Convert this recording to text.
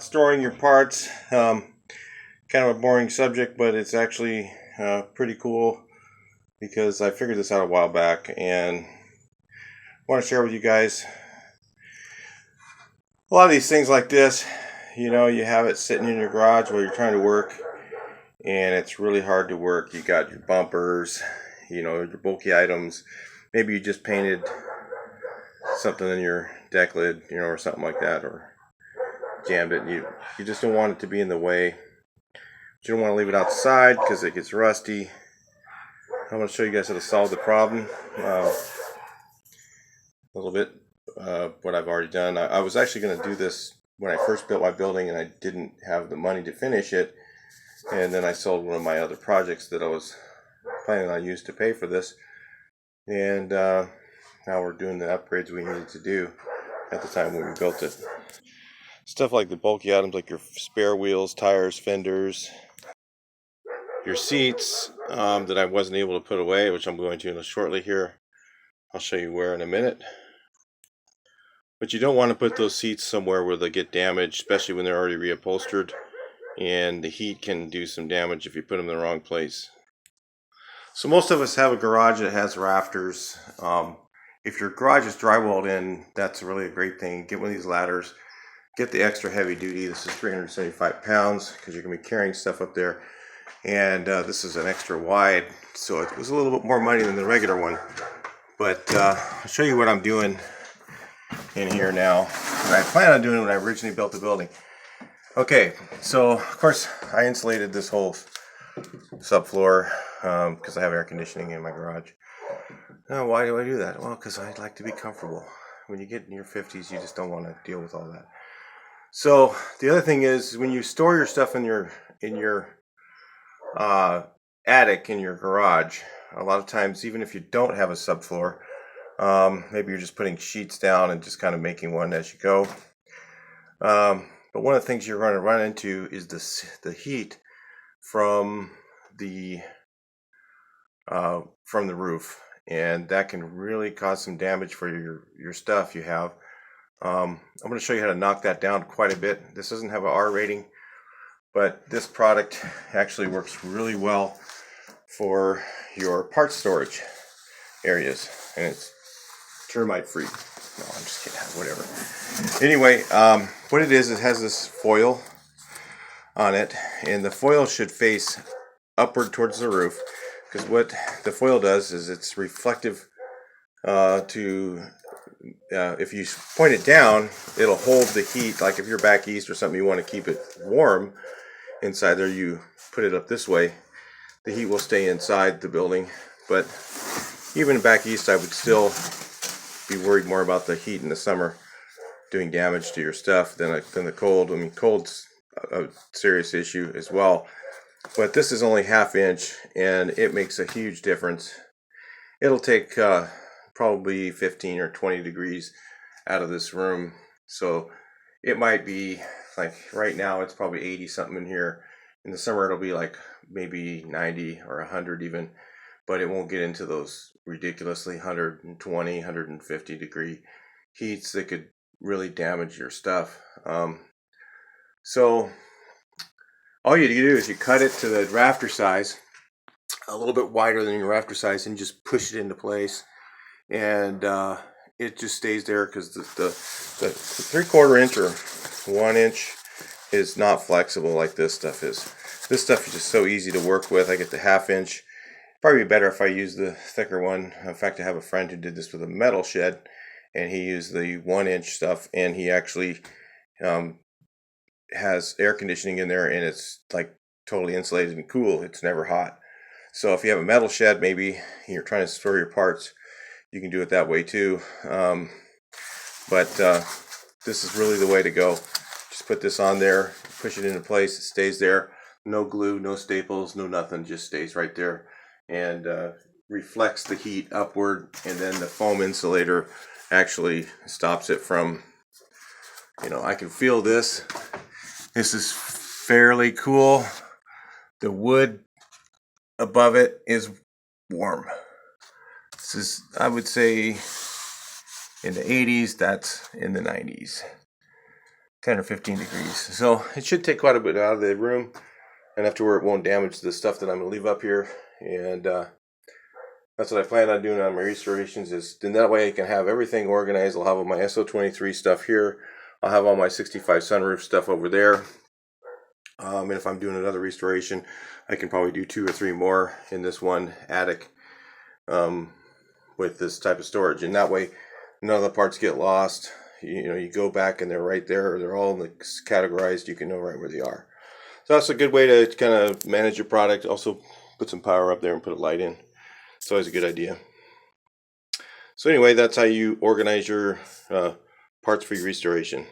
about storing your parts. Kind of a boring subject, but it's actually pretty cool because I figured this out a while back and want to share with you guys. A lot of these things like this, you have it sitting in your garage while you're trying to work, and it's really hard to work. You got your bumpers, your bulky items. Maybe you just painted something in your deck lid, or something like that, or jammed it. And you just don't want it to be in the way. You don't want to leave it outside because it gets rusty. I'm going to show you guys how to solve the problem. A little bit what I've already done. I was actually going to do this when I first built my building, and I didn't have the money to finish it. And then I sold one of my other projects that I was planning on using to pay for this. And now we're doing the upgrades we needed to do at the time when we built it. Stuff like the bulky items like your spare wheels, tires, fenders, your seats that I wasn't able to put away, which I'm going to shortly here. I'll show you where in a minute. But you don't want to put those seats somewhere where they get damaged, especially when they're already reupholstered. And the heat can do some damage if you put them in the wrong place. So most of us have a garage that has rafters. If your garage is drywalled in, that's really a great thing. Get one of these ladders. Get the extra heavy duty. This is 375 pounds because you're going to be carrying stuff up there. And this is an extra wide, so it was a little bit more money than the regular one. But I'll show you what I'm doing in here now. What I planned on doing when I originally built the building. Okay, so of course I insulated this whole subfloor because I have air conditioning in my garage. Now, why do I do that? Well, because I like to be comfortable. When you get in your 50s, you just don't want to deal with all that. So the other thing is, when you store your stuff in your attic, in your garage, a lot of times, even if you don't have a subfloor, maybe you're just putting sheets down and just kind of making one as you go. But one of the things you're going to run into is the heat from the roof, and that can really cause some damage for your stuff you have. I'm going to show you how to knock that down quite a bit. This doesn't have an R rating, but this product actually works really well for your parts storage areas, and it's termite free. No, I'm just kidding, whatever. Anyway, what it has this foil on it, and the foil should face upward towards the roof, because what the foil does is it's reflective if you point it down, it'll hold the heat. Like if you're back east or something, you want to keep it warm inside there, you put it up this way, the heat will stay inside the building. But even back east, I would still be worried more about the heat in the summer doing damage to your stuff than the cold. I mean, cold's a serious issue as well, but this is only 1/2 inch, and it makes a huge difference. It'll take probably 15 or 20 degrees out of this room. So it might be like right now it's probably 80 something in here. In the summer it'll be like maybe 90 or 100 even, but it won't get into those ridiculously 120, 150 degree heats that could really damage your stuff. So all you do is you cut it to the rafter size, a little bit wider than your rafter size, and just push it into place. And it just stays there because the 3/4 inch or 1 inch is not flexible like this stuff is. This stuff is just so easy to work with. I get the 1/2 inch. Probably better if I use the thicker one. In fact, I have a friend who did this with a metal shed, and he used the 1 inch stuff, and he actually has air conditioning in there, and it's like totally insulated and cool. It's never hot. So if you have a metal shed, maybe you're trying to store your parts, you can do it that way too. But this is really the way to go. Just put this on there, push it into place, it stays there. No glue, no staples, no nothing, just stays right there and reflects the heat upward, and then the foam insulator actually stops it from, I can feel this. This is fairly cool. The wood above it is warm. This is, I would say, in the 80s, that's in the 90s. 10 or 15 degrees. So it should take quite a bit out of the room, enough to where it won't damage the stuff that I'm going to leave up here. And that's what I plan on doing on my restorations, is then that way I can have everything organized. I'll have all my SO23 stuff here. I'll have all my 65 sunroof stuff over there. And if I'm doing another restoration, I can probably do 2 or 3 more in this one attic with this type of storage. And that way, none of the parts get lost. You go back and they're right there. They're all categorized. You can know right where they are. So that's a good way to kind of manage your product. Also, put some power up there and put a light in. It's always a good idea. So anyway, that's how you organize your parts for your restoration.